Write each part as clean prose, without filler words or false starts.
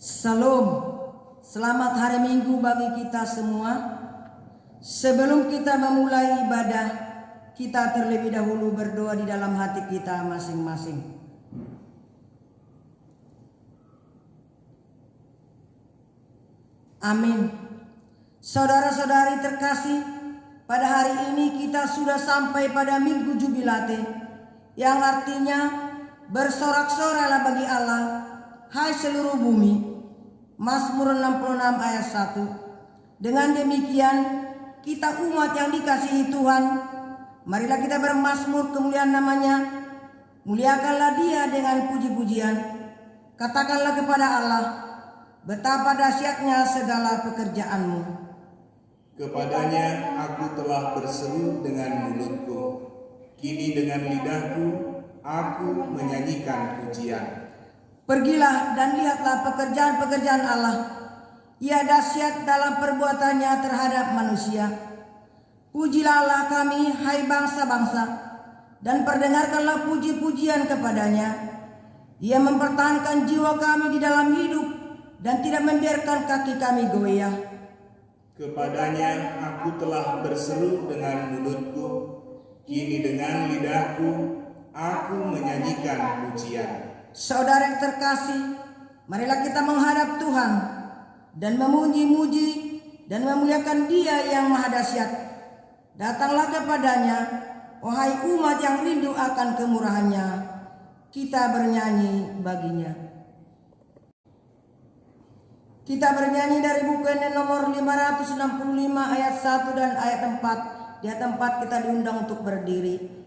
Salam, selamat hari Minggu bagi kita semua. Sebelum kita memulai ibadah, kita terlebih dahulu berdoa di dalam hati kita masing-masing. Amin. Saudara-saudari terkasih, pada hari ini kita sudah sampai pada Minggu Jubilate, yang artinya bersorak-soraklah bagi Allah, hai seluruh bumi. Mazmur 66 ayat 1. Dengan demikian, kita umat yang dikasihi Tuhan, marilah kita bermazmur kemuliaan namanya. Muliakanlah Dia dengan puji-pujian. Katakanlah kepada Allah, betapa dahsyatnya segala pekerjaanmu. Kepadanya aku telah berseru dengan mulutku, kini dengan lidahku aku menyanyikan pujian. Pergilah dan lihatlah pekerjaan-pekerjaan Allah. Ia dahsyat dalam perbuatannya terhadap manusia. Pujilah Allah kami, hai bangsa-bangsa, dan perdengarkanlah puji-pujian kepadanya. Ia mempertahankan jiwa kami di dalam hidup dan tidak membiarkan kaki kami goyah. Kepadanya aku telah berseru dengan mulutku, kini dengan lidahku aku menyanyikan pujian. Saudara yang terkasih, marilah kita menghadap Tuhan dan memuji-muji dan memuliakan Dia yang maha dahsyat. Datanglah kepadanya, wahai umat yang rindu akan kemurahannya. Kita bernyanyi baginya. Kita bernyanyi dari buku nomor 565 ayat 1 dan ayat 4. Di ayat 4 kita diundang untuk berdiri.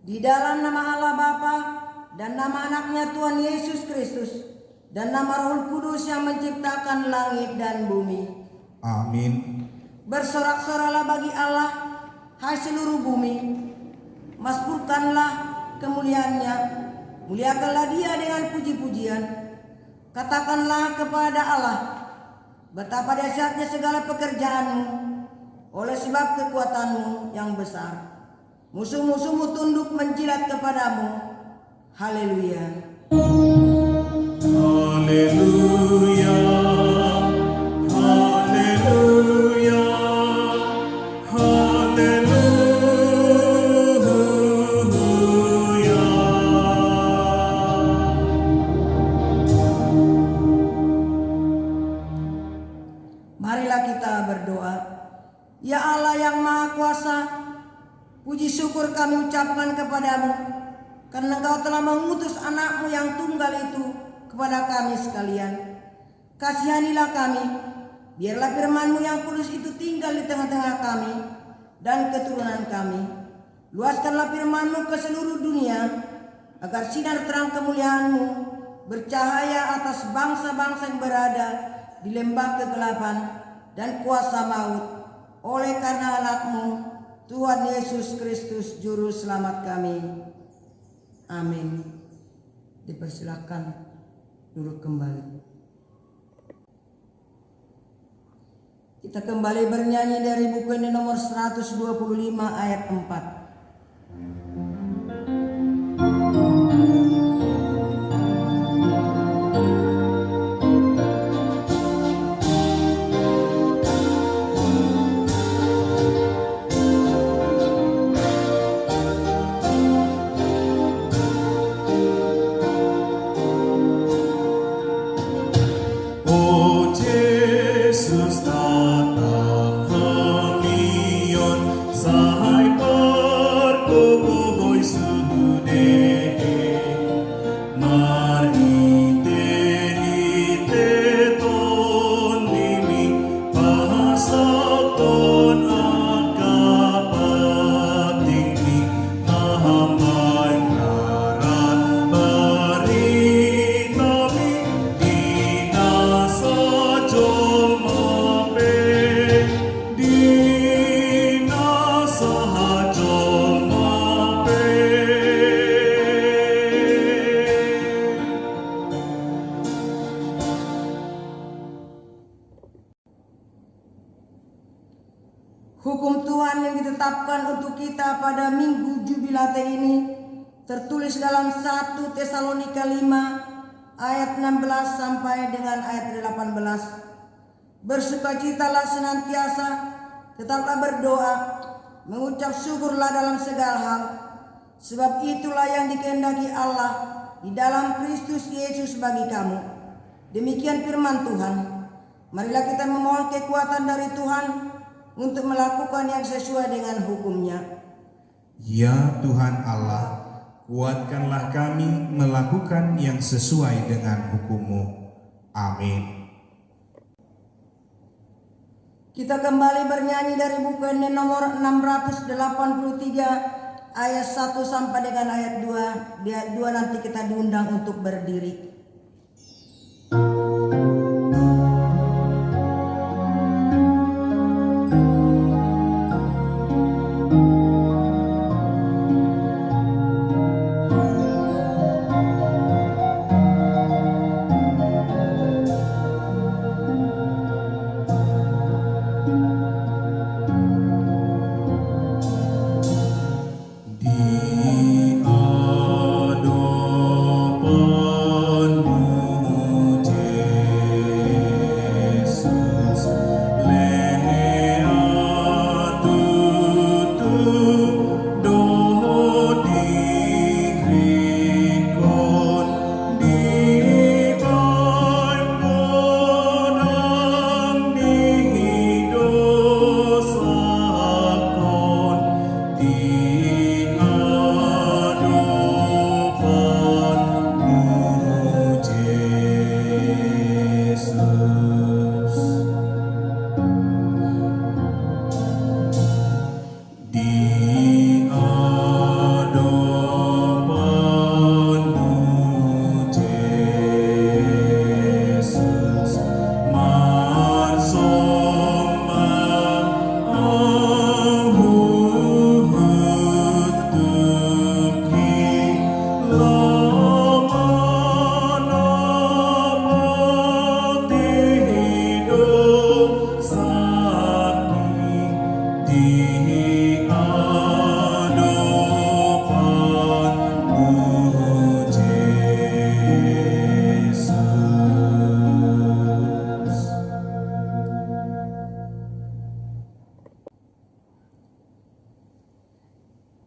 Di dalam nama Allah Bapa dan nama anaknya Tuhan Yesus Kristus dan nama Roh Kudus yang menciptakan langit dan bumi. Amin. Bersorak-soraklah bagi Allah, hai seluruh bumi. Mazmurkanlah kemuliaannya. Muliakanlah Dia dengan puji-pujian. Katakanlah kepada Allah, betapa dahsyatnya segala pekerjaanmu, oleh sebab kekuatanmu yang besar. Musuh-musuhmu tunduk menjilat kepadamu. Haleluya. Haleluya. Haleluya. Haleluya. Marilah kita berdoa. Ya Allah yang Maha Kuasa, puji syukur kami ucapkan kepadamu karena Engkau telah mengutus anak-Mu yang tunggal itu kepada kami sekalian. Kasihanilah kami, Biarlah firman-Mu yang kudus itu tinggal di tengah-tengah kami dan keturunan kami. Luaskanlah firman-Mu ke seluruh dunia, agar sinar terang kemuliaan-Mu bercahaya atas bangsa-bangsa yang berada di lembah kegelapan dan kuasa maut, oleh karena anak-Mu, Tuhan Yesus Kristus, Juru Selamat kami. Amin. Dipersilakan duduk kembali. Kita kembali bernyanyi dari buku ini nomor 125 ayat 4. Hukum Tuhan yang ditetapkan untuk kita pada Minggu Jubilate ini tertulis dalam 1 Tesalonika 5 ayat 16 sampai dengan ayat 18. Bersukacitalah senantiasa, tetaplah berdoa, mengucap syukurlah dalam segala hal, sebab itulah yang dikehendaki Allah di dalam Kristus Yesus bagi kamu. Demikian firman Tuhan. Marilah kita memohon kekuatan dari Tuhan untuk melakukan yang sesuai dengan hukum-Nya. Ya Tuhan Allah, kuatkanlah kami melakukan yang sesuai dengan hukum-Mu. Amin. Kita kembali bernyanyi dari buku ini nomor 683 ayat 1 sampai dengan ayat 2. Di ayat 2 nanti kita diundang untuk berdiri.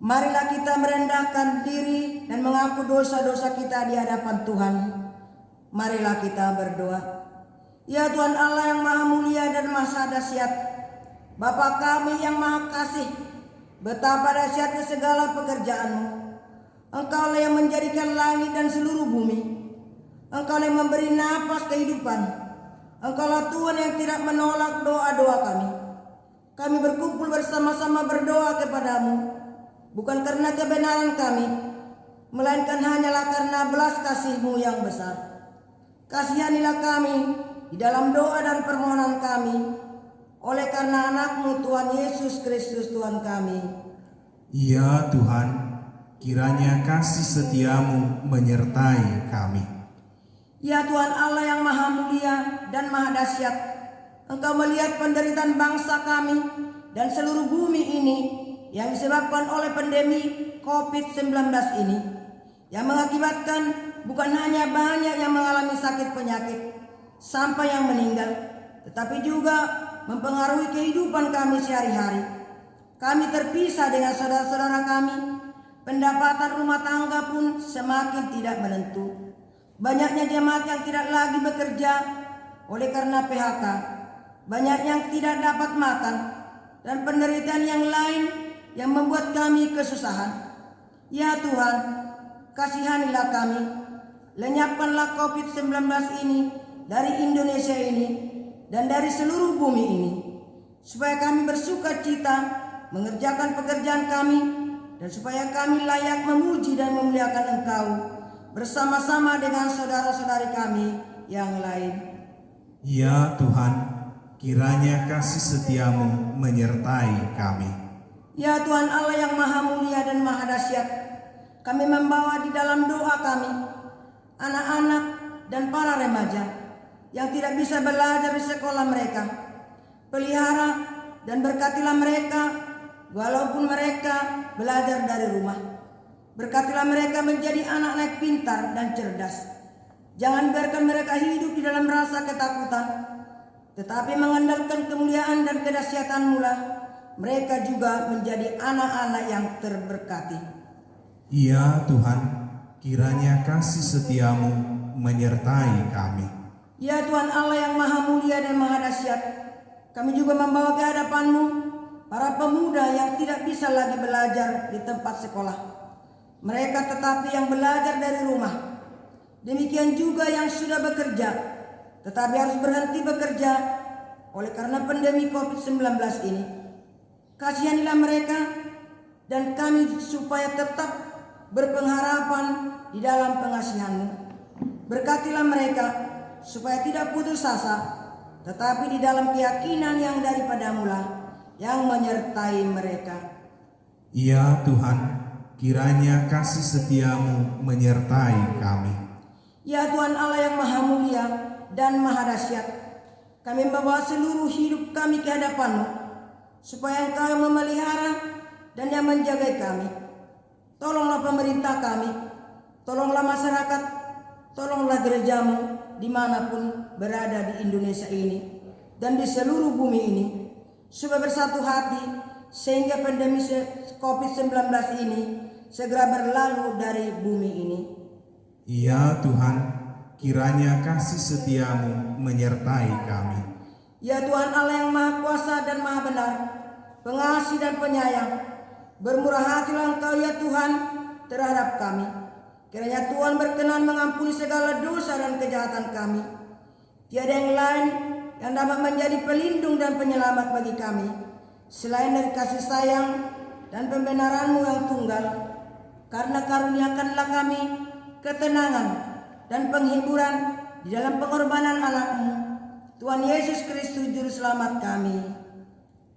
Marilah kita merendahkan diri dan mengaku dosa-dosa kita di hadapan Tuhan. Marilah kita berdoa. Ya Tuhan Allah yang maha mulia dan maha dahsyat, Bapa kami yang maha kasih, betapa dahsyatnya segala pekerjaan-Mu. Engkaulah yang menjadikan langit dan seluruh bumi. Engkaulah yang memberi napas kehidupan. Engkaulah Tuhan yang tidak menolak doa-doa kami. Kami berkumpul bersama-sama berdoa kepadamu, bukan karena kebenaran kami, melainkan hanyalah karena belas kasih-Mu yang besar. Kasihanilah kami di dalam doa dan permohonan kami, oleh karena anak-Mu Tuhan Yesus Kristus Tuhan kami. Ya Tuhan, kiranya kasih setia-Mu menyertai kami. Ya Tuhan Allah yang maha mulia dan maha dahsyat, Engkau melihat penderitaan bangsa kami dan seluruh bumi ini yang disebabkan oleh pandemi COVID-19 ini, yang mengakibatkan bukan hanya banyak yang mengalami sakit penyakit sampai yang meninggal, tetapi juga mempengaruhi kehidupan kami sehari-hari. Kami terpisah dengan saudara-saudara kami, pendapatan rumah tangga pun semakin tidak menentu. Banyaknya jemaat yang tidak lagi bekerja oleh karena PHK, banyak yang tidak dapat makan, dan penderitaan yang lain yang membuat kami kesusahan. Ya Tuhan, kasihanilah kami, lenyapkanlah COVID-19 ini dari Indonesia ini dan dari seluruh bumi ini, supaya kami bersuka cita mengerjakan pekerjaan kami, dan supaya kami layak memuji dan memuliakan Engkau bersama-sama dengan saudara-saudari kami yang lain. Ya Tuhan, kiranya kasih setia-Mu menyertai kami. Ya Tuhan Allah yang maha mulia dan maha dahsyat, kami membawa di dalam doa kami anak-anak dan para remaja yang tidak bisa belajar di sekolah mereka. Pelihara dan berkatilah mereka walaupun mereka belajar dari rumah. Berkatilah mereka menjadi anak-anak pintar dan cerdas. Jangan biarkan mereka hidup di dalam rasa ketakutan, tetapi mengandalkan kemuliaan dan kedahsyatan-Mu lah mereka juga menjadi anak-anak yang terberkati. Ya Tuhan, kiranya kasih setia-Mu menyertai kami. Ya Tuhan Allah yang maha mulia dan maha dahsyat, kami juga membawa ke hadapan-Mu para pemuda yang tidak bisa lagi belajar di tempat sekolah. Mereka tetapi yang belajar dari rumah. Demikian juga yang sudah bekerja, tetapi harus berhenti bekerja oleh karena pandemi COVID-19 ini. Kasihanilah mereka dan kami supaya tetap berpengharapan di dalam pengasihan-Mu. Berkatilah mereka supaya tidak putus asa, tetapi di dalam keyakinan yang daripada-Mu lah yang menyertai mereka. Ya Tuhan, kiranya kasih setia-Mu menyertai kami. Ya Tuhan Allah yang maha mulia dan maha dahsyat, kami membawa seluruh hidup kami ke hadapan-Mu, supaya Engkau yang memelihara dan yang menjaga kami. Tolonglah pemerintah kami, tolonglah masyarakat, tolonglah gereja-Mu dimanapun berada di Indonesia ini dan di seluruh bumi ini, supaya bersatu hati sehingga pandemi COVID-19 ini segera berlalu dari bumi ini. Ya Tuhan, kiranya kasih setia-Mu menyertai kami. Ya Tuhan Allah yang maha kuasa dan maha benar, pengasih dan penyayang, bermurah hatilah Engkau ya Tuhan terhadap kami. Kiranya Tuhan berkenan mengampuni segala dosa dan kejahatan kami. Tiada yang lain yang dapat menjadi pelindung dan penyelamat bagi kami selain dari kasih sayang dan pembenaran-Mu yang tunggal. Karena karuniakanlah kami ketenangan dan penghiburan di dalam pengorbanan anak-Mu, Tuhan Yesus Kristus Juru Selamat kami.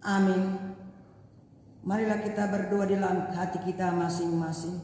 Amin. Marilah kita berdoa di dalam hati kita masing-masing.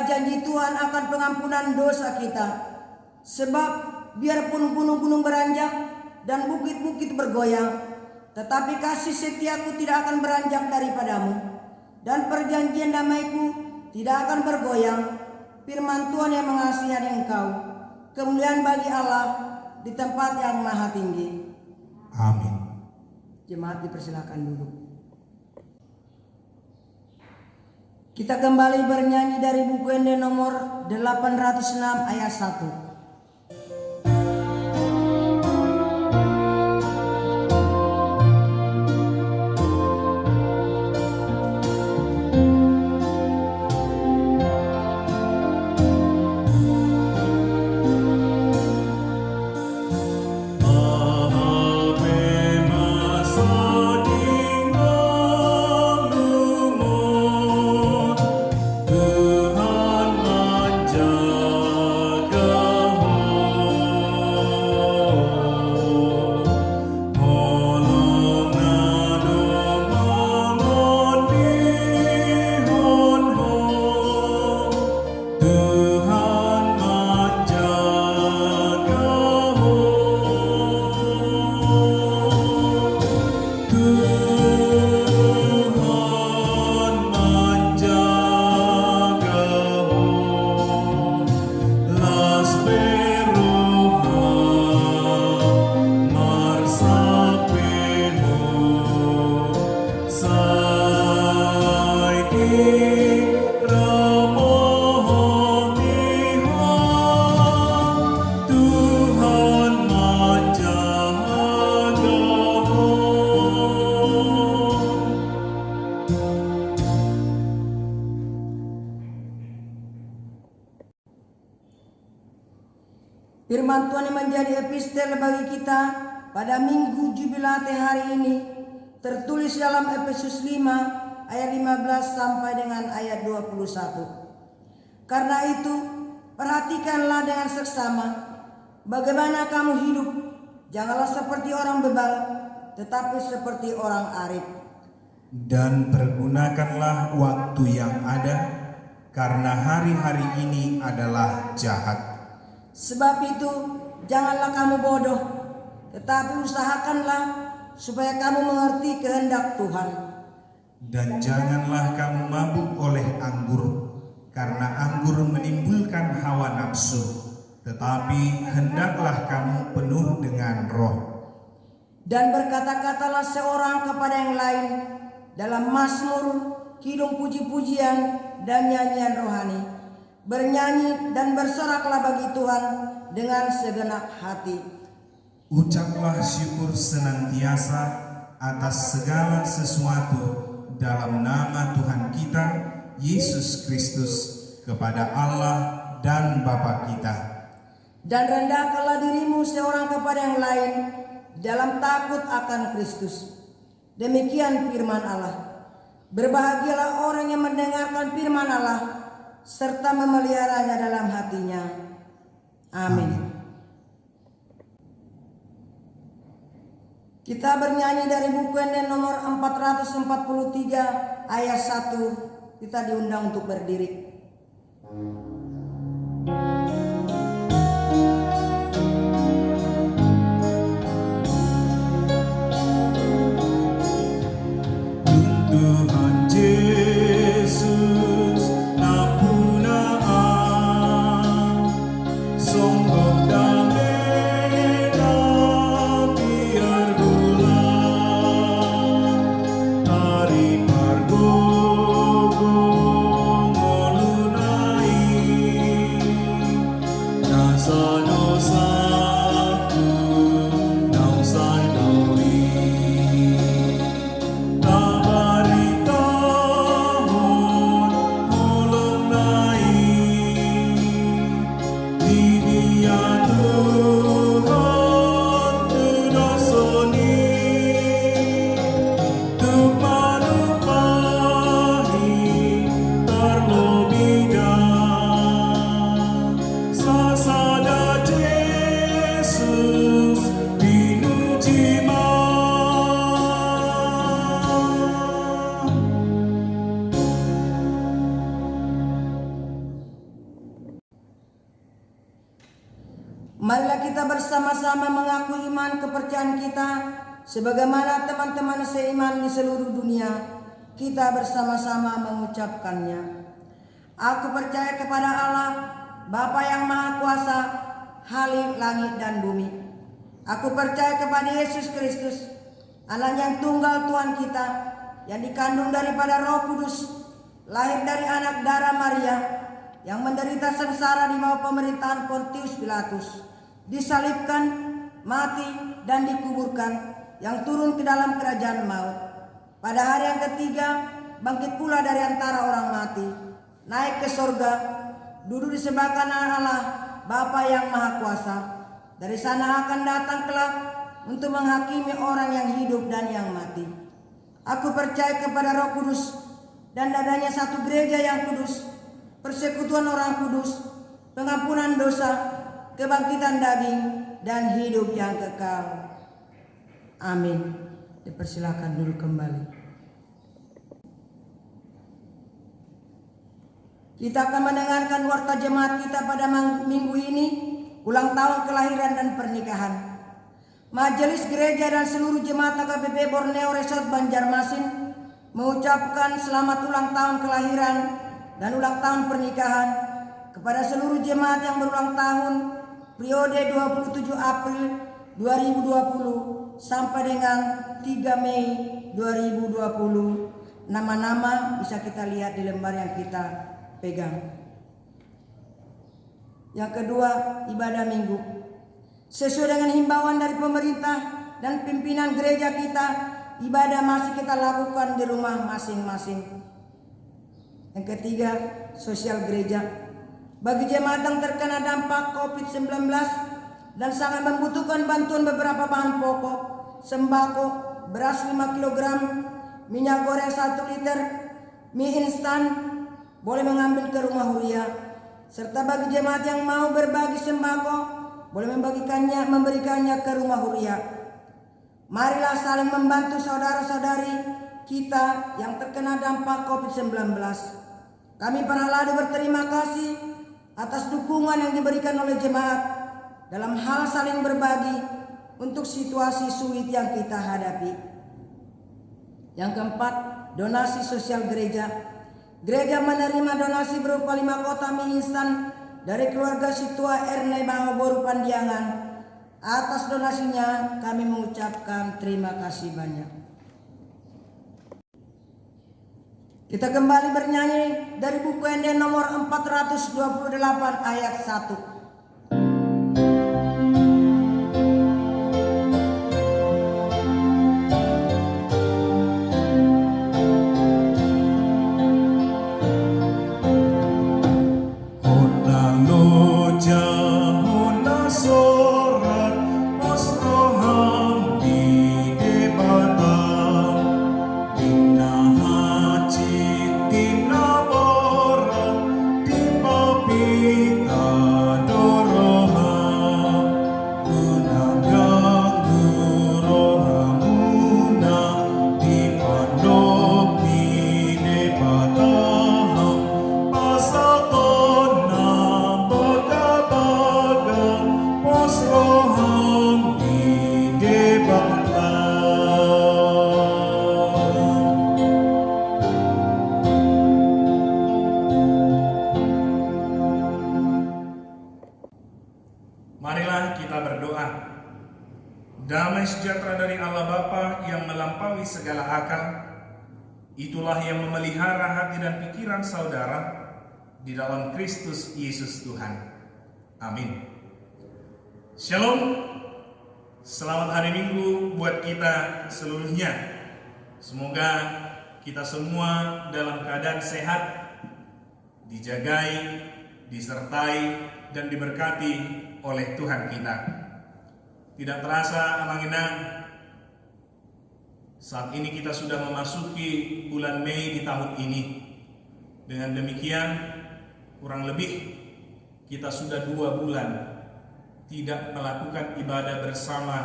janji Tuhan akan pengampunan dosa kita. Sebab biarpun gunung-gunung beranjak dan bukit-bukit bergoyang, tetapi kasih setiaku tidak akan beranjak daripadamu, dan perjanjian damaiku tidak akan bergoyang. Firman Tuhan yang mengasihani engkau. Kemuliaan bagi Allah di tempat yang maha tinggi. Amin. Jemaat dipersilakan duduk. Kita kembali bernyanyi dari buku Ende nomor 806 ayat 1. Firman Tuhan yang menjadi epistel bagi kita pada Minggu Jubilate hari ini tertulis dalam Efesus 5 ayat 15 sampai dengan ayat 21. Karena itu, perhatikanlah dengan seksama bagaimana kamu hidup. Janganlah seperti orang bebal, tetapi seperti orang arif. Dan pergunakanlah waktu yang ada, karena hari-hari ini adalah jahat. Sebab itu, janganlah kamu bodoh, tetapi usahakanlah supaya kamu mengerti kehendak Tuhan. Dan janganlah kamu mabuk oleh anggur, karena anggur menimbulkan hawa nafsu, tetapi hendaklah kamu penuh dengan roh. Dan berkata-katalah seorang kepada yang lain dalam mazmur, kidung puji-pujian, dan nyanyian rohani. Bernyanyi dan bersoraklah bagi Tuhan dengan segenap hati. Ucaplah syukur senantiasa atas segala sesuatu dalam nama Tuhan kita, Yesus Kristus, kepada Allah dan Bapa kita. Dan rendahkanlah dirimu seorang kepada yang lain dalam takut akan Kristus. Demikian firman Allah. Berbahagialah orang yang mendengarkan firman Allah serta memeliharanya dalam hatinya. Amin. Kita bernyanyi dari buku Ende nomor 443 ayat 1. Kita diundang untuk berdiri. Tuhan Yesus napunaan songgok damena biar gulang hari pargogo ngolunai kita bersama-sama mengaku iman kepercayaan kita sebagaimana teman-teman seiman di seluruh dunia, kita bersama-sama mengucapkannya. Aku percaya kepada Allah, Bapa yang Maha Kuasa, Khalik langit dan bumi. Aku percaya kepada Yesus Kristus, Anak yang tunggal Tuhan kita, yang dikandung daripada Roh Kudus, lahir dari anak darah Maria, yang menderita sengsara di bawah pemerintahan Pontius Pilatus, disalibkan, mati, dan dikuburkan, yang turun ke dalam kerajaan maut. Pada hari yang ketiga, bangkit pula dari antara orang mati, naik ke sorga, duduk di sebelah kanan Allah, Bapa yang Maha Kuasa. Dari sana akan datang kelak untuk menghakimi orang yang hidup dan yang mati. Aku percaya kepada Roh Kudus dan adanya satu gereja yang kudus, persekutuan orang kudus, pengampunan dosa, kebangkitan daging, dan hidup yang kekal. Amin. Dipersilakan duduk kembali. Kita akan mendengarkan warta jemaat kita pada minggu ini, ulang tahun kelahiran dan pernikahan. Majelis Gereja dan seluruh jemaat AKBP Borneo Resort Banjarmasin mengucapkan selamat ulang tahun kelahiran dan ulang tahun pernikahan kepada seluruh jemaat yang berulang tahun periode 27 April 2020 sampai dengan 3 Mei 2020. Nama-nama bisa kita lihat di lembar yang kita pegang. Yang kedua, ibadah minggu. Sesuai dengan himbauan dari pemerintah dan pimpinan gereja kita, ibadah masih kita lakukan di rumah masing-masing. Yang ketiga, sosial gereja. Bagi jemaat yang terkena dampak COVID-19 dan sangat membutuhkan bantuan beberapa bahan pokok, sembako, beras 5 kg, minyak goreng 1 liter, mie instan, boleh mengambil ke rumah Huria. Serta bagi jemaat yang mau berbagi sembako, boleh memberikannya ke rumah Huria. Marilah saling membantu saudara-saudari kita yang terkena dampak COVID-19. Kami para ladu berterima kasih atas dukungan yang diberikan oleh jemaat dalam hal saling berbagi untuk situasi sulit yang kita hadapi. Yang keempat, donasi sosial gereja. Gereja menerima donasi berupa 5 kotak mie instan dari keluarga Situa Erne Bahoboru Pandiangan. Atas donasinya kami mengucapkan terima kasih banyak. Kita kembali bernyanyi dari buku ND nomor 428 ayat 1. Marilah kita berdoa. Damai sejahtera dari Allah Bapa yang melampaui segala akal, itulah yang memelihara hati dan pikiran saudara di dalam Kristus Yesus Tuhan. Amin. Shalom. Selamat hari Minggu buat kita seluruhnya. Semoga kita semua dalam keadaan sehat, dijagai, disertai, dan diberkati oleh Tuhan kita. Tidak terasa Amang-Inang, saat ini kita sudah memasuki bulan Mei di tahun ini. Dengan demikian, kurang lebih kita sudah 2 bulan tidak melakukan ibadah bersama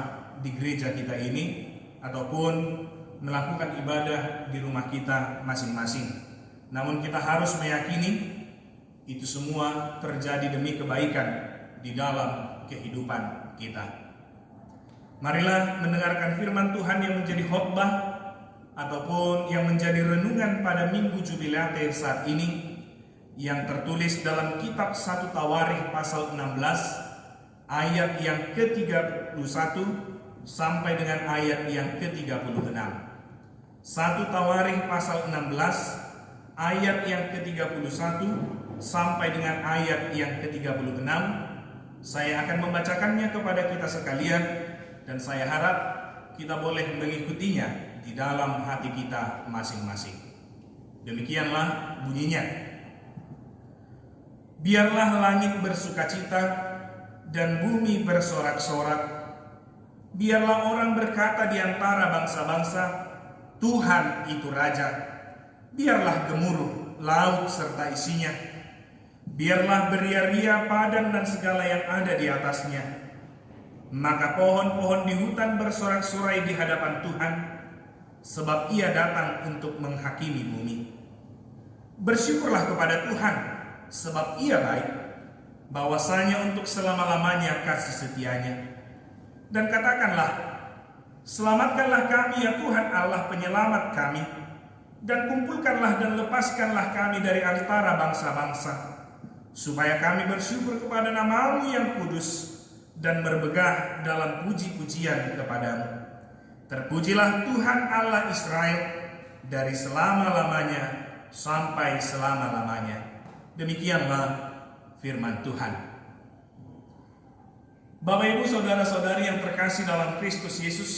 di gereja kita ini, ataupun melakukan ibadah di rumah kita masing-masing. Namun kita harus meyakini itu semua terjadi demi kebaikan di dalam kehidupan kita. Marilah mendengarkan firman Tuhan yang menjadi khotbah ataupun yang menjadi renungan pada Minggu Jubilate saat ini, yang tertulis dalam kitab 1 Tawarikh pasal 16 ayat yang ke-31 sampai dengan ayat yang ke-36. 1 Tawarikh pasal 16 ayat yang ke-31 sampai dengan ayat yang ke-36. Saya akan membacakannya kepada kita sekalian, dan saya harap kita boleh mengikutinya di dalam hati kita masing-masing. Demikianlah bunyinya. Biarlah langit bersukacita dan bumi bersorak-sorak. Biarlah orang berkata di antara bangsa-bangsa, Tuhan itu Raja. Biarlah gemuruh laut serta isinya. Biarlah beria-ria padang dan segala yang ada di atasnya. Maka pohon-pohon di hutan bersorak-sorai di hadapan Tuhan, sebab Ia datang untuk menghakimi bumi. Bersyukurlah kepada Tuhan, sebab Ia baik, bahwasanya untuk selama-lamanya kasih setianya. Dan katakanlah, selamatkanlah kami ya Tuhan Allah penyelamat kami, dan kumpulkanlah dan lepaskanlah kami dari antara bangsa-bangsa, supaya kami bersyukur kepada nama-Mu yang kudus, dan berbegah dalam puji-pujian kepadamu. Terpujilah Tuhan Allah Israel dari selama-lamanya sampai selama-lamanya. Demikianlah firman Tuhan. Bapak Ibu saudara-saudari yang terkasih dalam Kristus Yesus,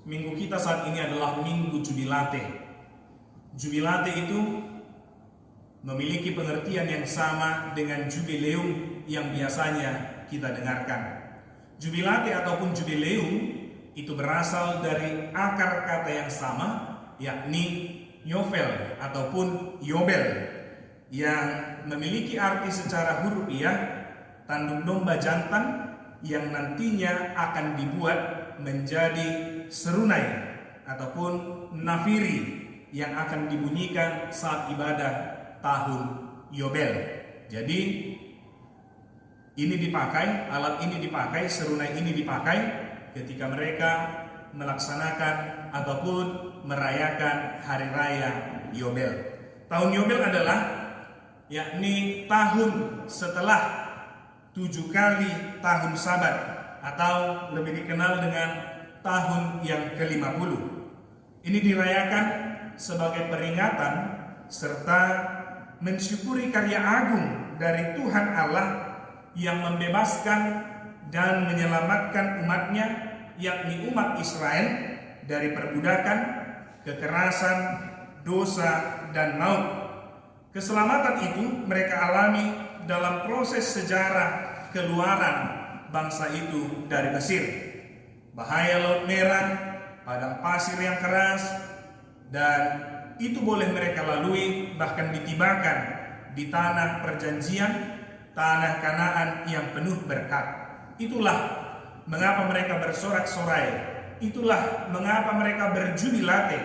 minggu kita saat ini adalah Minggu Jubilate. Jubilate itu memiliki pengertian yang sama dengan jubileum yang biasanya kita dengarkan. Jubilate ataupun jubileum itu berasal dari akar kata yang sama, yakni yovel ataupun yobel, yang memiliki arti secara hurufiah tanduk domba jantan yang nantinya akan dibuat menjadi serunai ataupun nafiri yang akan dibunyikan saat ibadah tahun Yobel. Jadi ini dipakai, alat ini dipakai, serunai ini dipakai ketika mereka melaksanakan ataupun merayakan hari raya Yobel. Tahun Yobel adalah yakni tahun setelah 7 kali tahun Sabat, atau lebih dikenal dengan tahun yang ke-50. Ini dirayakan sebagai peringatan serta mensyukuri karya agung dari Tuhan Allah yang membebaskan dan menyelamatkan umatnya, yakni umat Israel, dari perbudakan, kekerasan, dosa, dan maut. Keselamatan itu mereka alami dalam proses sejarah keluaran bangsa itu dari Mesir. Bahaya Laut Merah, padang pasir yang keras, dan itu boleh mereka lalui, bahkan ditibakan di tanah perjanjian, tanah Kanaan yang penuh berkat. Itulah mengapa mereka bersorak-sorai, itulah mengapa mereka berjubilate,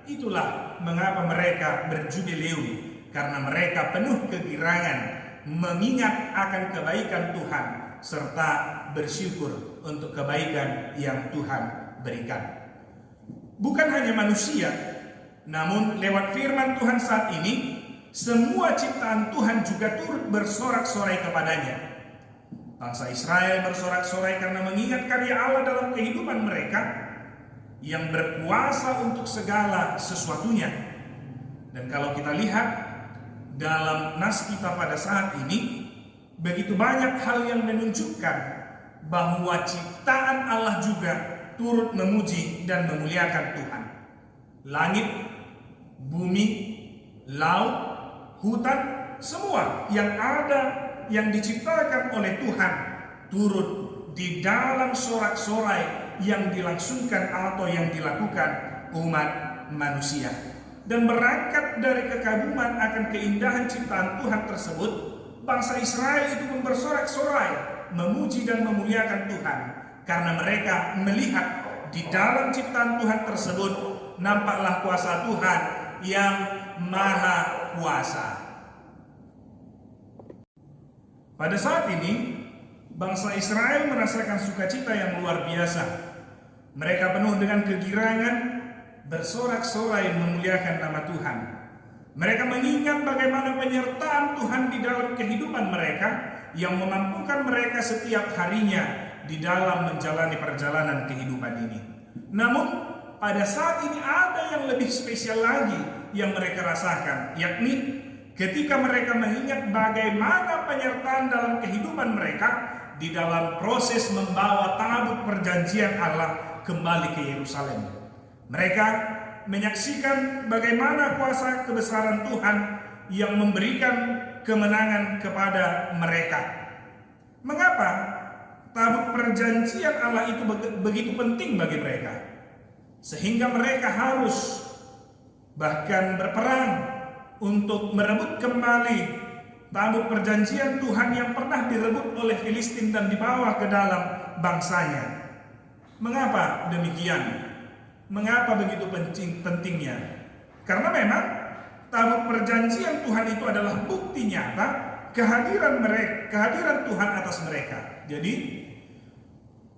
itulah mengapa mereka berjubileum, karena mereka penuh kegirangan mengingat akan kebaikan Tuhan serta bersyukur untuk kebaikan yang Tuhan berikan. Bukan hanya manusia, namun lewat firman Tuhan saat ini, semua ciptaan Tuhan juga turut bersorak-sorai kepadanya. Bangsa Israel bersorak-sorai karena mengingat karya Allah dalam kehidupan mereka yang berkuasa untuk segala sesuatunya. Dan kalau kita lihat dalam nas kita pada saat ini, begitu banyak hal yang menunjukkan bahwa ciptaan Allah juga turut memuji dan memuliakan Tuhan. Langit, bumi, laut, hutan, semua yang ada yang diciptakan oleh Tuhan turut di dalam sorak-sorai yang dilangsungkan atau yang dilakukan umat manusia. Dan berangkat dari kekaguman akan keindahan ciptaan Tuhan tersebut, bangsa Israel itu pun bersorak-sorai memuji dan memuliakan Tuhan, karena mereka melihat di dalam ciptaan Tuhan tersebut nampaklah kuasa Tuhan yang maha kuasa. Pada saat ini bangsa Israel merasakan sukacita yang luar biasa. Mereka penuh dengan kegirangan, bersorak-sorai memuliakan nama Tuhan. Mereka mengingat bagaimana penyertaan Tuhan di dalam kehidupan mereka yang memampukan mereka setiap harinya di dalam menjalani perjalanan kehidupan ini. Namun pada saat ini ada yang lebih spesial lagi yang mereka rasakan, yakni ketika mereka mengingat bagaimana penyertaan dalam kehidupan mereka di dalam proses membawa tabut perjanjian Allah kembali ke Yerusalem. Mereka menyaksikan bagaimana kuasa kebesaran Tuhan yang memberikan kemenangan kepada mereka. Mengapa tabut perjanjian Allah itu begitu penting bagi mereka? Sehingga mereka harus bahkan berperang untuk merebut kembali tabut perjanjian Tuhan yang pernah direbut oleh Filistin dan dibawa ke dalam bangsanya. Mengapa demikian? Mengapa begitu pentingnya? Karena memang tabut perjanjian Tuhan itu adalah bukti nyata kehadiran Tuhan atas mereka. Jadi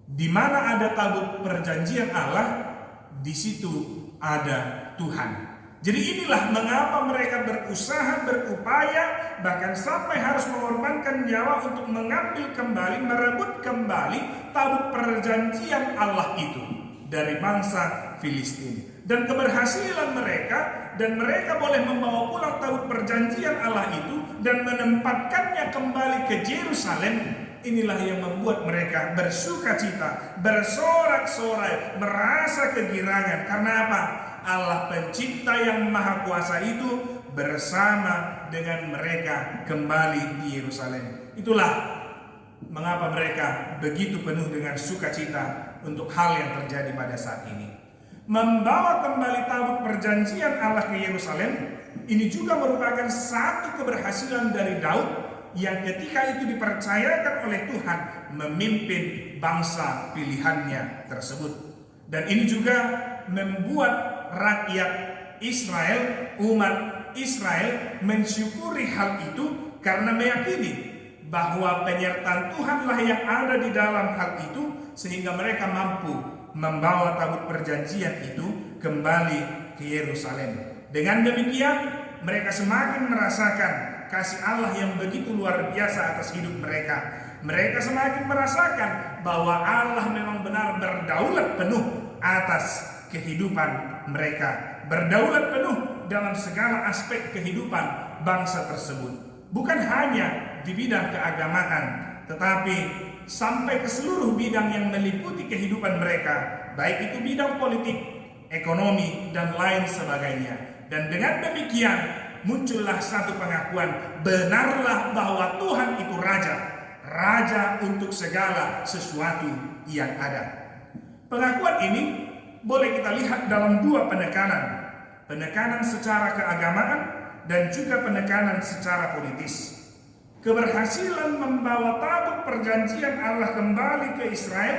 di mana ada tabut perjanjian Allah, di situ ada Tuhan. Jadi inilah mengapa mereka berusaha, berupaya, bahkan sampai harus mengorbankan nyawa untuk mengambil kembali, merebut kembali tabut perjanjian Allah itu dari bangsa Filistin. Dan keberhasilan mereka, dan mereka boleh membawa pulang tabut perjanjian Allah itu dan menempatkannya kembali ke Yerusalem. Inilah yang membuat mereka bersukacita, bersorak-sorai, merasa kegirangan. Karena apa? Allah pencipta yang maha kuasa itu bersama dengan mereka kembali di Yerusalem. Itulah mengapa mereka begitu penuh dengan sukacita untuk hal yang terjadi pada saat ini. Membawa kembali tabut perjanjian Allah ke Yerusalem, ini juga merupakan satu keberhasilan dari Daud yang ketika itu dipercayakan oleh Tuhan memimpin bangsa pilihannya tersebut. Dan ini juga membuat rakyat Israel, umat Israel mensyukuri hal itu karena meyakini bahwa penyertaan Tuhanlah yang ada di dalam hal itu, sehingga mereka mampu membawa tabut perjanjian itu kembali ke Yerusalem. Dengan demikian mereka semakin merasakan kasih Allah yang begitu luar biasa atas hidup mereka. Mereka semakin merasakan bahwa Allah memang benar berdaulat penuh atas kehidupan mereka, berdaulat penuh dalam segala aspek kehidupan bangsa tersebut. Bukan hanya di bidang keagamaan, tetapi sampai ke seluruh bidang yang meliputi kehidupan mereka, baik itu bidang politik, ekonomi, dan lain sebagainya. Dan dengan demikian muncullah satu pengakuan, benarlah bahwa Tuhan itu Raja, Raja untuk segala sesuatu yang ada. Pengakuan ini boleh kita lihat dalam dua penekanan. Penekanan secara keagamaan dan juga penekanan secara politis. Keberhasilan membawa tabut perjanjian Allah kembali ke Israel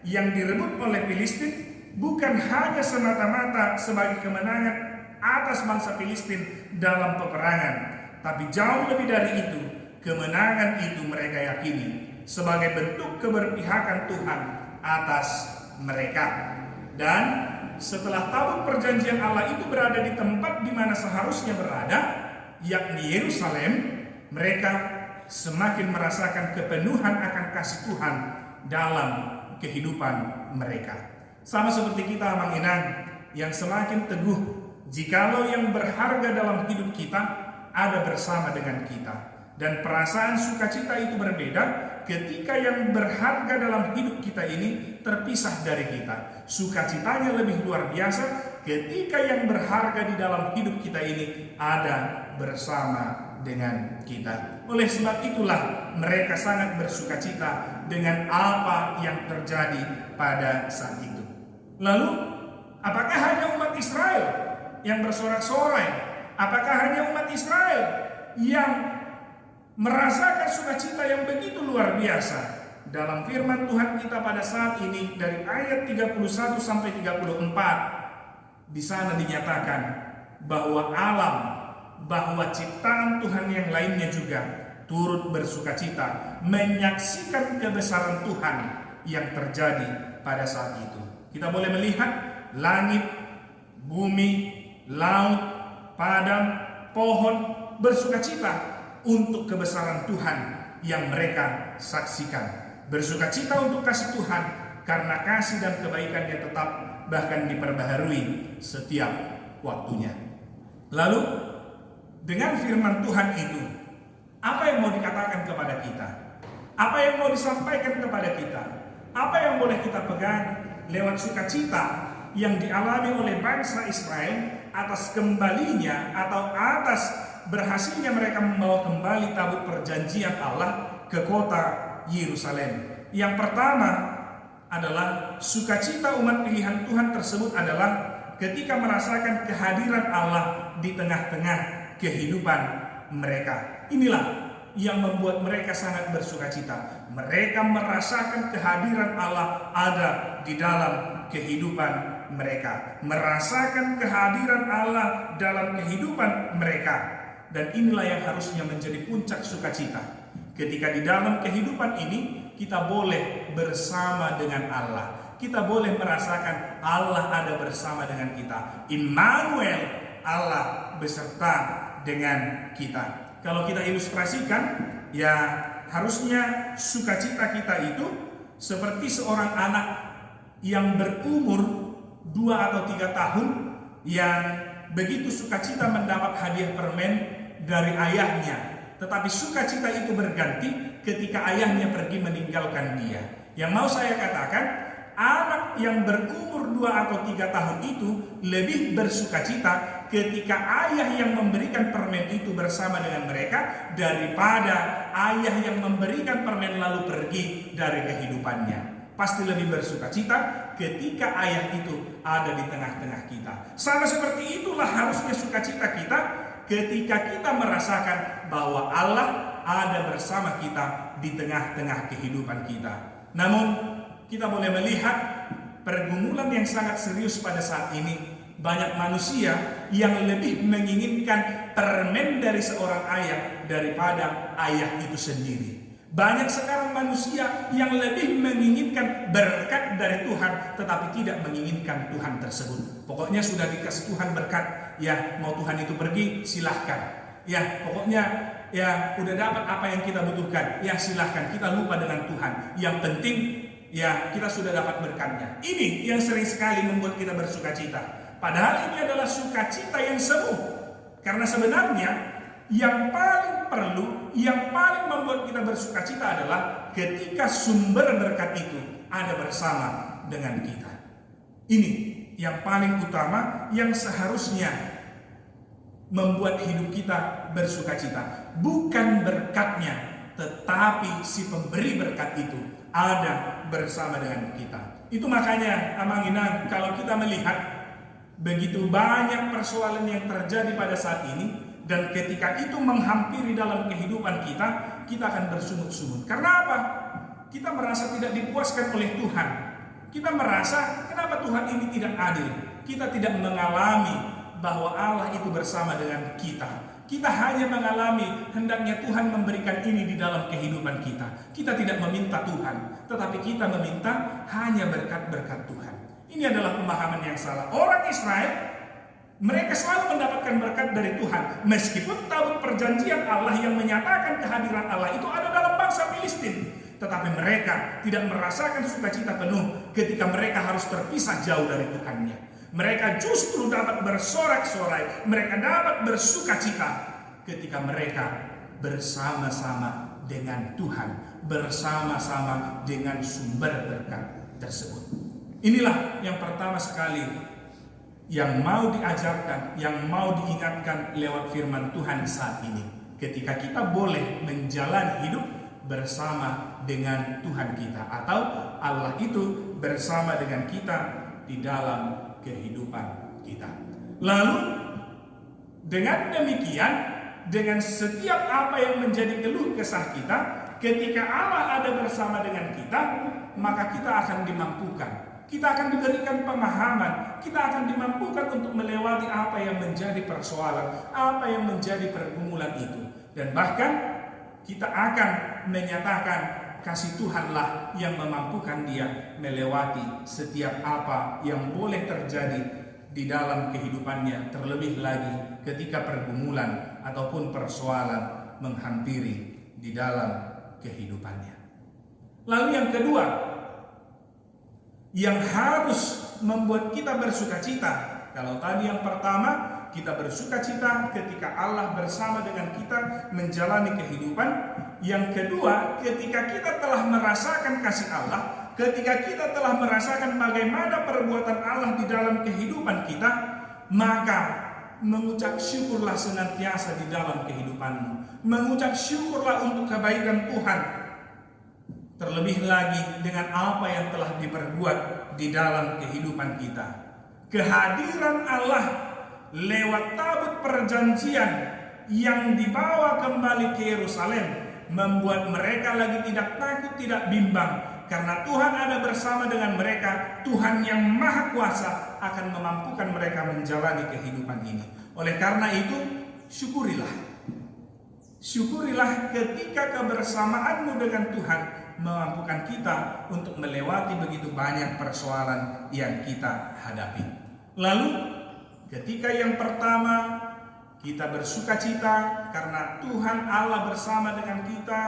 yang direbut oleh Filistin bukan hanya semata-mata sebagai kemenangan atas bangsa Filistin dalam peperangan, tapi jauh lebih dari itu, kemenangan itu mereka yakini sebagai bentuk keberpihakan Tuhan atas mereka. Dan setelah tabut perjanjian Allah itu berada di tempat di mana seharusnya berada, yakni Yerusalem, mereka semakin merasakan kepenuhan akan kasih Tuhan dalam kehidupan mereka. Sama seperti kita, Mang Inang, yang semakin teguh jikalau yang berharga dalam hidup kita ada bersama dengan kita. Dan perasaan sukacita itu berbeda ketika yang berharga dalam hidup kita ini terpisah dari kita. Sukacitanya lebih luar biasa ketika yang berharga di dalam hidup kita ini ada bersama dengan kita. Oleh sebab itulah mereka sangat bersukacita dengan apa yang terjadi pada saat itu. Lalu, apakah hanya umat Israel yang bersorak-sorai? Apakah hanya umat Israel yang merasakan sukacita yang begitu luar biasa? Dalam firman Tuhan kita pada saat ini dari ayat 31 sampai 34, di sana dinyatakan bahwa alam, bahwa ciptaan Tuhan yang lainnya juga turut bersukacita menyaksikan kebesaran Tuhan yang terjadi pada saat itu. Kita boleh melihat langit, bumi, laut, padang, pohon bersukacita untuk kebesaran Tuhan yang mereka saksikan. Bersukacita untuk kasih Tuhan karena kasih dan kebaikannya tetap bahkan diperbaharui setiap waktunya. Lalu dengan firman Tuhan itu, apa yang mau dikatakan kepada kita? Apa yang mau disampaikan kepada kita? Apa yang boleh kita pegang lewat sukacita yang dialami oleh bangsa Israel atas kembalinya atau atas berhasilnya mereka membawa kembali tabut perjanjian Allah ke kota Yerusalem. Yang pertama adalah sukacita umat pilihan Tuhan tersebut adalah ketika merasakan kehadiran Allah di tengah-tengah kehidupan mereka. Inilah yang membuat mereka sangat bersukacita. Mereka merasakan kehadiran Allah ada di dalam kehidupan mereka, merasakan kehadiran Allah dalam kehidupan mereka. Dan inilah yang harusnya menjadi puncak sukacita. Ketika di dalam kehidupan ini kita boleh bersama dengan Allah, kita boleh merasakan Allah ada bersama dengan kita. Immanuel, Allah beserta dengan kita. Kalau kita ilustrasikan, ya harusnya sukacita kita itu seperti seorang anak yang berumur 2 atau 3 tahun yang begitu sukacita mendapat hadiah permen dari ayahnya. Tetapi sukacita itu berganti ketika ayahnya pergi meninggalkan dia. Yang mau saya katakan, anak yang berumur 2 atau 3 tahun itu lebih bersukacita ketika ayah yang memberikan permen itu bersama dengan mereka daripada ayah yang memberikan permen lalu pergi dari kehidupannya. Pasti lebih bersukacita ketika ayah itu ada di tengah-tengah kita. Sama seperti itulah harusnya sukacita kita ketika kita merasakan bahwa Allah ada bersama kita di tengah-tengah kehidupan kita. Namun kita boleh melihat pergumulan yang sangat serius pada saat ini. Banyak manusia yang lebih menginginkan permen dari seorang ayah daripada ayah itu sendiri. Banyak sekarang manusia yang lebih menginginkan berkat dari Tuhan tetapi tidak menginginkan Tuhan tersebut. Pokoknya sudah dikasih Tuhan berkat, ya mau Tuhan itu pergi silahkan. Ya pokoknya ya udah dapat apa yang kita butuhkan, ya silahkan, kita lupa dengan Tuhan. Yang penting ya kita sudah dapat berkatnya. Ini yang sering sekali membuat kita bersukacita. Padahal ini adalah sukacita yang semu. Karena sebenarnya yang paling perlu, yang paling membuat kita bersukacita adalah ketika sumber berkat itu ada bersama dengan kita. Ini yang paling utama yang seharusnya membuat hidup kita bersukacita. Bukan berkatnya, tetapi si pemberi berkat itu ada bersama dengan kita. Itu makanya Amanginan, kalau kita melihat begitu banyak persoalan yang terjadi pada saat ini, dan ketika itu menghampiri dalam kehidupan kita, kita akan bersungut-sungut. Karena apa? Kita merasa tidak dipuaskan oleh Tuhan. Kita merasa kenapa Tuhan ini tidak adil. Kita tidak mengalami bahwa Allah itu bersama dengan kita. Kita hanya mengalami hendaknya Tuhan memberikan ini di dalam kehidupan kita. Kita tidak meminta Tuhan, tetapi kita meminta hanya berkat-berkat Tuhan. Ini adalah pemahaman yang salah. Orang Israel, mereka selalu mendapatkan berkat dari Tuhan. Meskipun tabut perjanjian Allah yang menyatakan kehadiran Allah itu ada dalam bangsa Filistin. Tetapi mereka tidak merasakan sukacita penuh ketika mereka harus terpisah jauh dari Tuhannya. Mereka justru dapat bersorak-sorai, mereka dapat bersukacita ketika mereka bersama-sama dengan Tuhan, bersama-sama dengan sumber berkat tersebut. Inilah yang pertama sekali yang mau diajarkan, yang mau diingatkan lewat firman Tuhan saat ini. Ketika kita boleh menjalani hidup bersama dengan Tuhan kita, atau Allah itu bersama dengan kita di dalam kehidupan kita. Lalu dengan demikian, dengan setiap apa yang menjadi keluh kesah kita, ketika Allah ada bersama dengan kita, maka kita akan dimampukan. Kita akan diberikan pemahaman, kita akan dimampukan untuk melewati apa yang menjadi persoalan, apa yang menjadi pergumulan itu. Dan bahkan kita akan menyatakan kasih Tuhanlah yang memampukan dia melewati setiap apa yang boleh terjadi di dalam kehidupannya, terlebih lagi ketika pergumulan ataupun persoalan menghampiri di dalam kehidupannya. Lalu yang kedua, yang harus membuat kita bersukacita. Kalau tadi yang pertama, kita bersukacita ketika Allah bersama dengan kita menjalani kehidupan. Yang kedua, ketika kita telah merasakan kasih Allah, ketika kita telah merasakan bagaimana perbuatan Allah di dalam kehidupan kita, maka mengucap syukurlah senantiasa di dalam kehidupanmu. Mengucap syukurlah untuk kebaikan Tuhan. Terlebih lagi dengan apa yang telah diperbuat di dalam kehidupan kita. Kehadiran Allah lewat tabut perjanjian yang dibawa kembali ke Yerusalem membuat mereka lagi tidak takut, tidak bimbang, karena Tuhan ada bersama dengan mereka. Tuhan yang Maha Kuasa akan memampukan mereka menjalani kehidupan ini. Oleh karena itu, syukurilah. Syukurilah ketika kebersamaanmu dengan Tuhan memampukan kita untuk melewati begitu banyak persoalan yang kita hadapi. Lalu, ketika yang pertama kita bersukacita karena Tuhan Allah bersama dengan kita.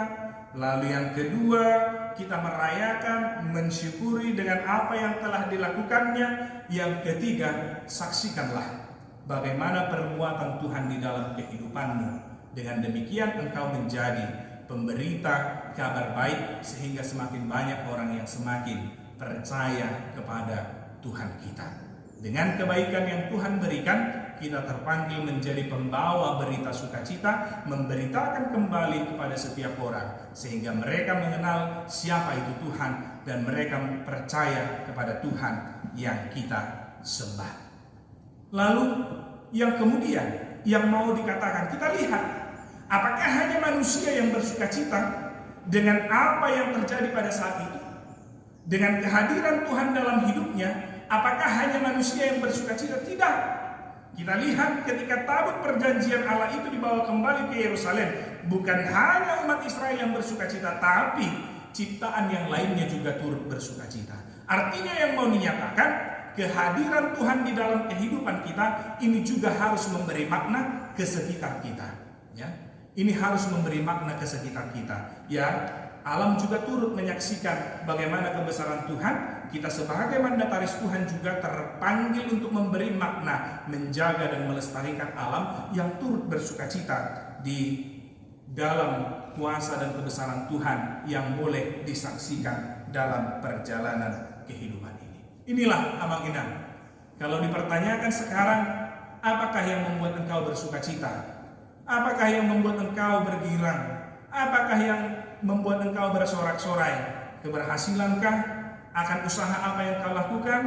Lalu yang kedua, kita merayakan, mensyukuri dengan apa yang telah dilakukannya. Yang ketiga, saksikanlah bagaimana perbuatan Tuhan di dalam kehidupanmu. Dengan demikian engkau menjadi pemberita kabar baik, sehingga semakin banyak orang yang semakin percaya kepada Tuhan kita. Dengan kebaikan yang Tuhan berikan, kita terpanggil menjadi pembawa berita sukacita, memberitakan kembali kepada setiap orang, sehingga mereka mengenal siapa itu Tuhan, dan mereka percaya kepada Tuhan yang kita sembah. Lalu yang kemudian yang mau dikatakan, kita lihat apakah hanya manusia yang bersukacita dengan apa yang terjadi pada saat itu, dengan kehadiran Tuhan dalam hidupnya. Apakah hanya manusia yang bersukacita? Tidak. Kita lihat ketika tabut perjanjian Allah itu dibawa kembali ke Yerusalem, bukan hanya umat Israel yang bersukacita, tapi ciptaan yang lainnya juga turut bersukacita. Artinya yang mau dinyatakan, kehadiran Tuhan di dalam kehidupan kita ini juga harus memberi makna ke sekitar kita. Ya, ini harus memberi makna ke sekitar kita. Ya, alam juga turut menyaksikan bagaimana kebesaran Tuhan. Kita sebagai mandataris Tuhan juga terpanggil untuk memberi makna, menjaga dan melestarikan alam yang turut bersukacita di dalam kuasa dan kebesaran Tuhan yang boleh disaksikan dalam perjalanan kehidupan ini. Inilah Amang Inang. Kalau dipertanyakan sekarang, apakah yang membuat engkau bersukacita? Apakah yang membuat engkau bergirang? Apakah yang membuat engkau bersorak-sorai? Keberhasilankah akan usaha apa yang kau lakukan?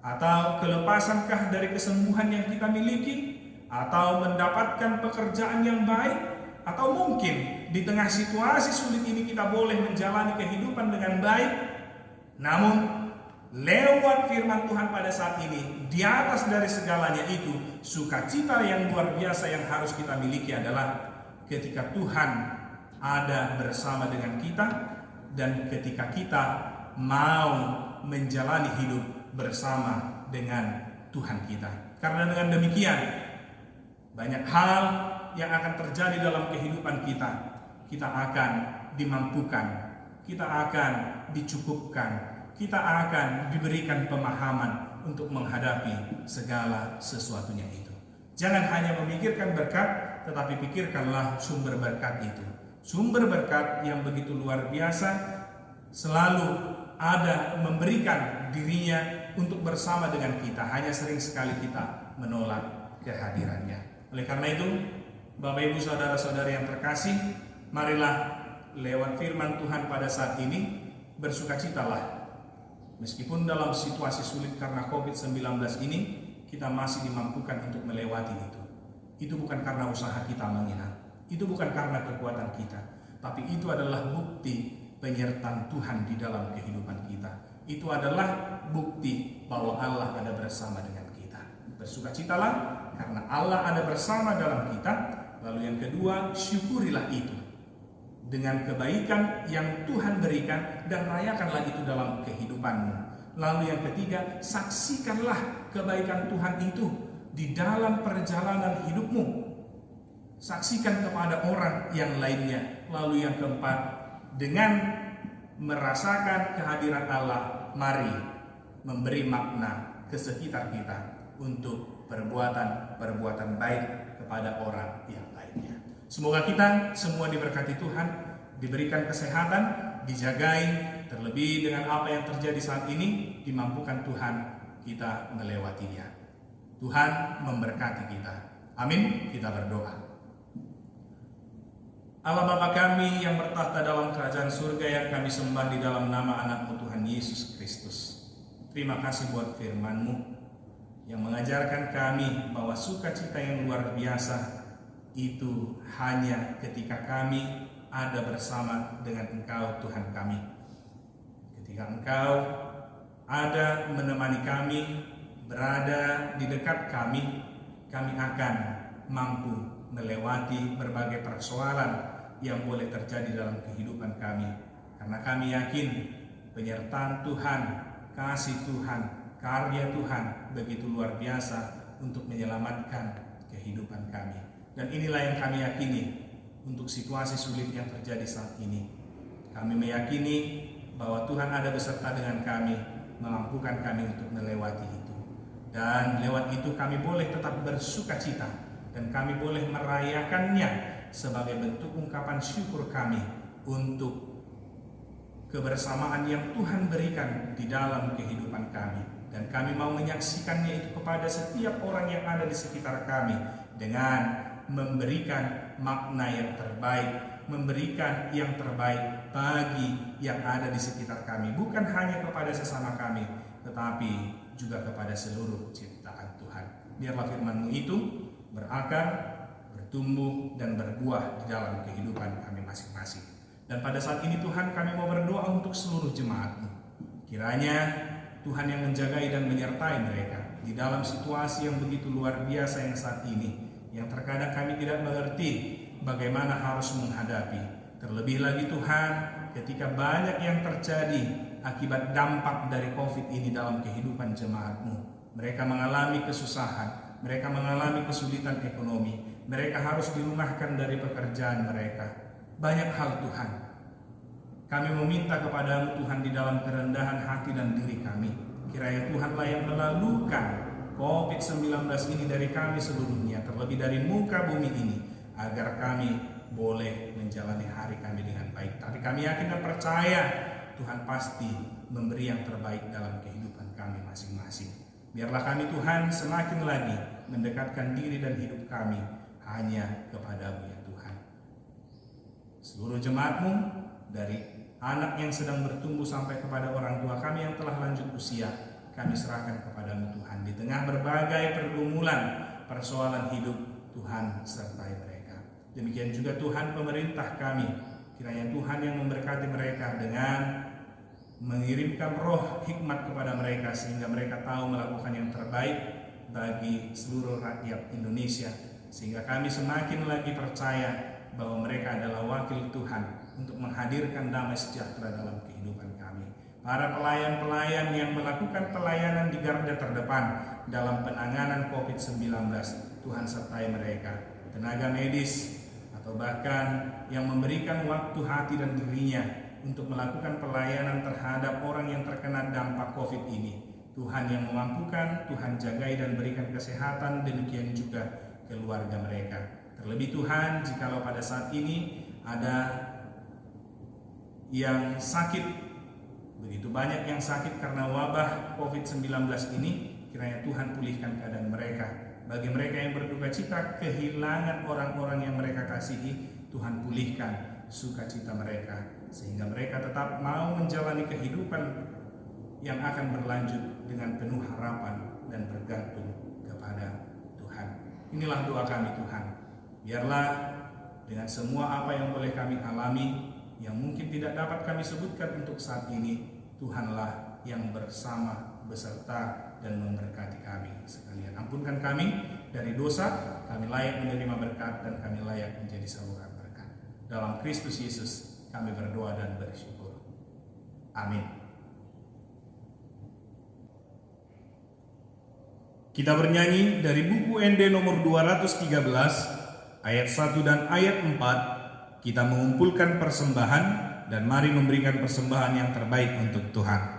Atau kelepasankah dari kesembuhan yang kita miliki? Atau mendapatkan pekerjaan yang baik? Atau mungkin di tengah situasi sulit ini kita boleh menjalani kehidupan dengan baik? Namun lewat firman Tuhan pada saat ini, di atas dari segalanya itu, sukacita yang luar biasa yang harus kita miliki adalah ketika Tuhan ada bersama dengan kita, dan ketika kita mau menjalani hidup bersama dengan Tuhan kita. Karena dengan demikian, banyak hal yang akan terjadi dalam kehidupan kita. Kita akan dimampukan, kita akan dicukupkan, kita akan diberikan pemahaman untuk menghadapi segala sesuatunya itu. Jangan hanya memikirkan berkat, tetapi pikirkanlah sumber berkat itu. Sumber berkat yang begitu luar biasa selalu ada memberikan dirinya untuk bersama dengan kita. Hanya sering sekali kita menolak kehadirannya. Oleh karena itu, Bapak Ibu Saudara-saudari yang terkasih, marilah lewat firman Tuhan pada saat ini bersukacitalah. Meskipun dalam situasi sulit karena COVID-19 ini, kita masih dimampukan untuk melewati itu. Itu bukan karena usaha kita mengingat, itu bukan karena kekuatan kita, tapi itu adalah bukti penyertaan Tuhan di dalam kehidupan kita. Itu adalah bukti bahwa Allah ada bersama dengan kita. Bersukacitalah karena Allah ada bersama dalam kita. Lalu yang kedua, syukurilah itu. dengan kebaikan yang Tuhan berikan dan rayakanlah itu dalam kehidupanmu. Lalu yang ketiga, saksikanlah kebaikan Tuhan itu di dalam perjalanan hidupmu. Saksikan kepada orang yang lainnya. Lalu yang keempat, dengan merasakan kehadiran Allah, mari memberi makna ke sekitar kita untuk perbuatan-perbuatan baik kepada orang yang lainnya. Semoga kita semua diberkati Tuhan, diberikan kesehatan, dijagai, terlebih dengan apa yang terjadi saat ini, dimampukan Tuhan kita melewatinya. Tuhan memberkati kita. Amin. Kita berdoa. Allah Bapa kami yang bertahta dalam kerajaan surga, yang kami sembah di dalam nama anak-Mu Tuhan Yesus Kristus. Terima kasih buat firman-Mu yang mengajarkan kami bahwa sukacita yang luar biasa itu hanya ketika kami ada bersama dengan Engkau Tuhan kami. Ketika Engkau ada menemani kami, berada di dekat kami, kami akan mampu melewati berbagai persoalan yang boleh terjadi dalam kehidupan kami. Karena kami yakin penyertaan Tuhan, kasih Tuhan, karya Tuhan begitu luar biasa untuk menyelamatkan kehidupan kami. Dan inilah yang kami yakini untuk situasi sulit yang terjadi saat ini. Kami meyakini bahwa Tuhan ada beserta dengan kami, memampukan kami untuk melewati itu. Dan lewat itu kami boleh tetap bersukacita, dan kami boleh merayakannya sebagai bentuk ungkapan syukur kami untuk kebersamaan yang Tuhan berikan di dalam kehidupan kami. Dan kami mau menyaksikannya itu kepada setiap orang yang ada di sekitar kami dengan memberikan makna yang terbaik, memberikan yang terbaik bagi yang ada di sekitar kami, bukan hanya kepada sesama kami, tetapi juga kepada seluruh ciptaan Tuhan. Biarlah firman-Mu itu berakar, bertumbuh, dan berbuah di dalam kehidupan kami masing-masing. Dan pada saat ini Tuhan, kami mau berdoa untuk seluruh jemaat-Mu. Kiranya Tuhan yang menjagai dan menyertai mereka di dalam situasi yang begitu luar biasa yang saat ini, yang terkadang kami tidak mengerti bagaimana harus menghadapi. Terlebih lagi Tuhan, ketika banyak yang terjadi akibat dampak dari COVID ini dalam kehidupan jemaat-Mu. Mereka mengalami kesusahan, mereka mengalami kesulitan ekonomi, mereka harus dirumahkan dari pekerjaan mereka. Banyak hal Tuhan. Kami meminta kepada-Mu Tuhan di dalam kerendahan hati dan diri kami. Kiranya Tuhanlah yang melalukan COVID-19 ini dari kami seluruhnya, terlebih dari muka bumi ini, agar kami boleh menjalani hari kami dengan baik. Tapi kami yakin dan percaya Tuhan pasti memberi yang terbaik dalam kehidupan kami masing-masing. Biarlah kami Tuhan semakin lagi mendekatkan diri dan hidup kami hanya kepada-Mu ya Tuhan. Seluruh jemaat-Mu, dari anak yang sedang bertumbuh sampai kepada orang tua kami yang telah lanjut usia, kami serahkan kepada-Mu Tuhan. Di tengah berbagai pergumulan, persoalan hidup, Tuhan sertai mereka. Demikian juga Tuhan pemerintah kami, kiranya Tuhan yang memberkati mereka dengan mengirimkan roh hikmat kepada mereka, sehingga mereka tahu melakukan yang terbaik bagi seluruh rakyat Indonesia, sehingga kami semakin lagi percaya bahwa mereka adalah wakil Tuhan untuk menghadirkan damai sejahtera dalam kehidupan kami. Para pelayan-pelayan yang melakukan pelayanan di garda terdepan dalam penanganan COVID-19, Tuhan sertai mereka. Tenaga medis atau bahkan yang memberikan waktu, hati, dan dirinya untuk melakukan pelayanan terhadap orang yang terkena dampak COVID ini, Tuhan yang memampukan, Tuhan jagai dan berikan kesehatan, demikian juga keluarga mereka. Terlebih Tuhan, jikalau pada saat ini ada yang sakit, begitu banyak yang sakit karena wabah COVID-19 ini, kiranya Tuhan pulihkan keadaan mereka. Bagi mereka yang berduka cita kehilangan orang-orang yang mereka kasihi, Tuhan pulihkan sukacita mereka, sehingga mereka tetap mau menjalani kehidupan yang akan berlanjut dengan penuh harapan dan bergantung kepada Tuhan. Inilah doa kami Tuhan. Biarlah dengan semua apa yang boleh kami alami, yang mungkin tidak dapat kami sebutkan untuk saat ini, Tuhanlah yang bersama, beserta, dan memberkati kami sekalian. Ampunkan kami dari dosa, kami layak menerima berkat, dan kami layak menjadi saluran berkat. Dalam Kristus Yesus kami berdoa dan bersyukur. Amin. Kita bernyanyi dari buku ND nomor 213 ayat 1 dan ayat 4. Kita mengumpulkan persembahan dan mari memberikan persembahan yang terbaik untuk Tuhan.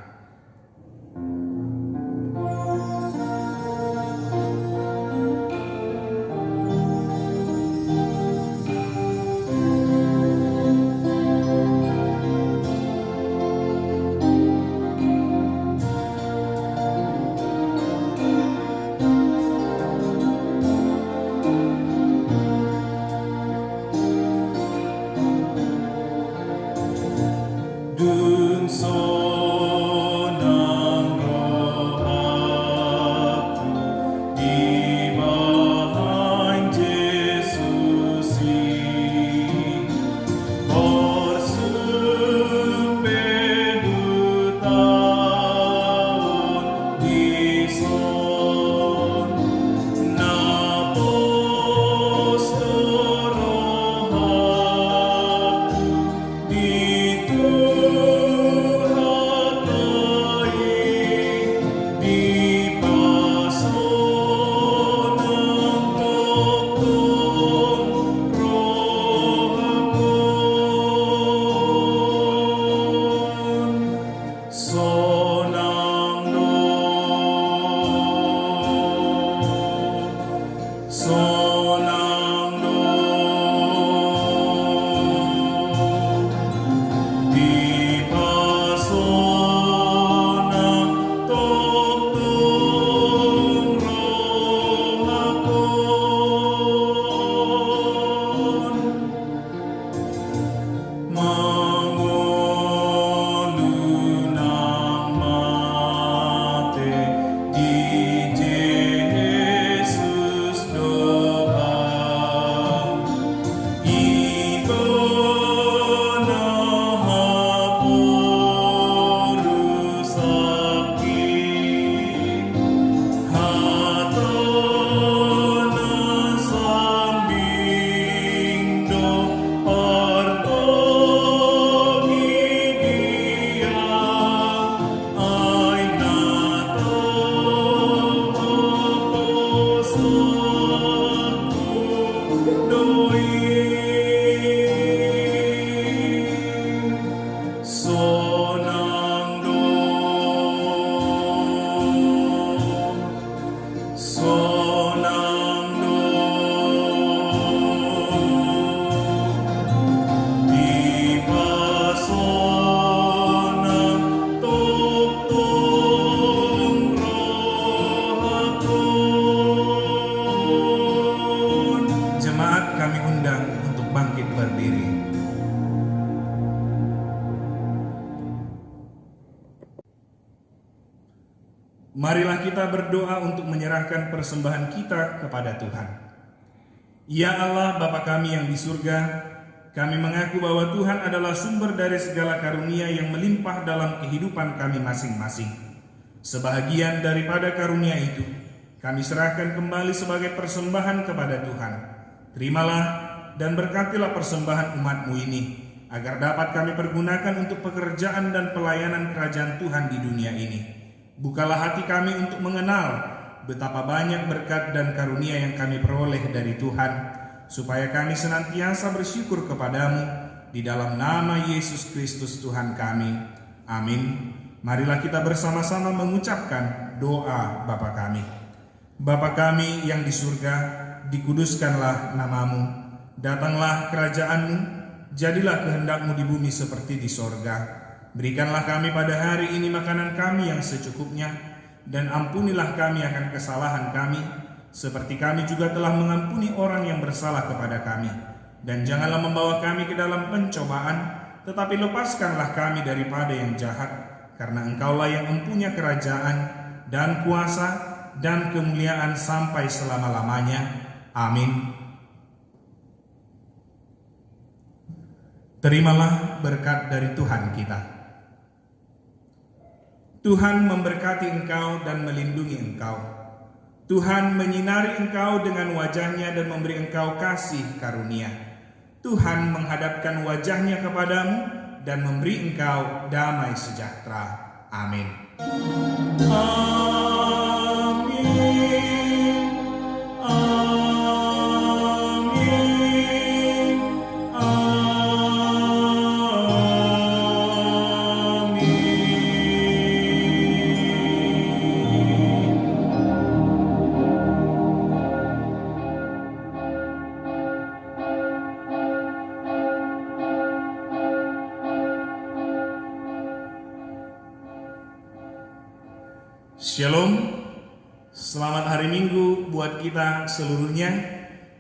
Marilah kita berdoa untuk menyerahkan persembahan kita kepada Tuhan. Ya Allah, Bapa kami yang di surga, kami mengaku bahwa Tuhan adalah sumber dari segala karunia yang melimpah dalam kehidupan kami masing-masing. Sebahagian daripada karunia itu, kami serahkan kembali sebagai persembahan kepada Tuhan. Terimalah dan berkatilah persembahan umat-Mu ini, agar dapat kami pergunakan untuk pekerjaan dan pelayanan kerajaan Tuhan di dunia ini. Bukalah hati kami untuk mengenal betapa banyak berkat dan karunia yang kami peroleh dari Tuhan, supaya kami senantiasa bersyukur kepadamu di dalam nama Yesus Kristus Tuhan kami. Amin. Marilah kita bersama-sama mengucapkan doa Bapa kami. Bapa kami yang di surga, dikuduskanlah namamu. Datanglah kerajaan-Mu, jadilah kehendak-Mu di bumi seperti di sorga. Berikanlah kami pada hari ini makanan kami yang secukupnya, dan ampunilah kami akan kesalahan kami, seperti kami juga telah mengampuni orang yang bersalah kepada kami. Dan janganlah membawa kami ke dalam pencobaan, tetapi lepaskanlah kami daripada yang jahat, karena Engkaulah yang mempunyai kerajaan, dan kuasa, dan kemuliaan sampai selama-lamanya. Amin. Terimalah berkat dari Tuhan kita. Tuhan memberkati engkau dan melindungi engkau. Tuhan menyinari engkau dengan wajah-Nya dan memberi engkau kasih karunia. Tuhan menghadapkan wajahnya kepadamu dan memberi engkau damai sejahtera. Amin. Amin. Amin. Shalom, selamat hari Minggu buat kita seluruhnya.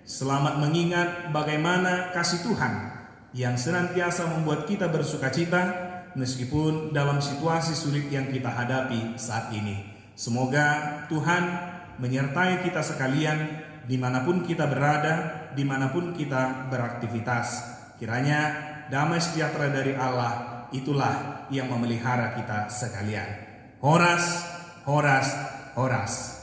Selamat mengingat bagaimana kasih Tuhan yang senantiasa membuat kita bersukacita meskipun dalam situasi sulit yang kita hadapi saat ini. Semoga Tuhan menyertai kita sekalian dimanapun kita berada, dimanapun kita beraktivitas. Kiranya damai sejahtera dari Allah itulah yang memelihara kita sekalian. Horas, horas, horas.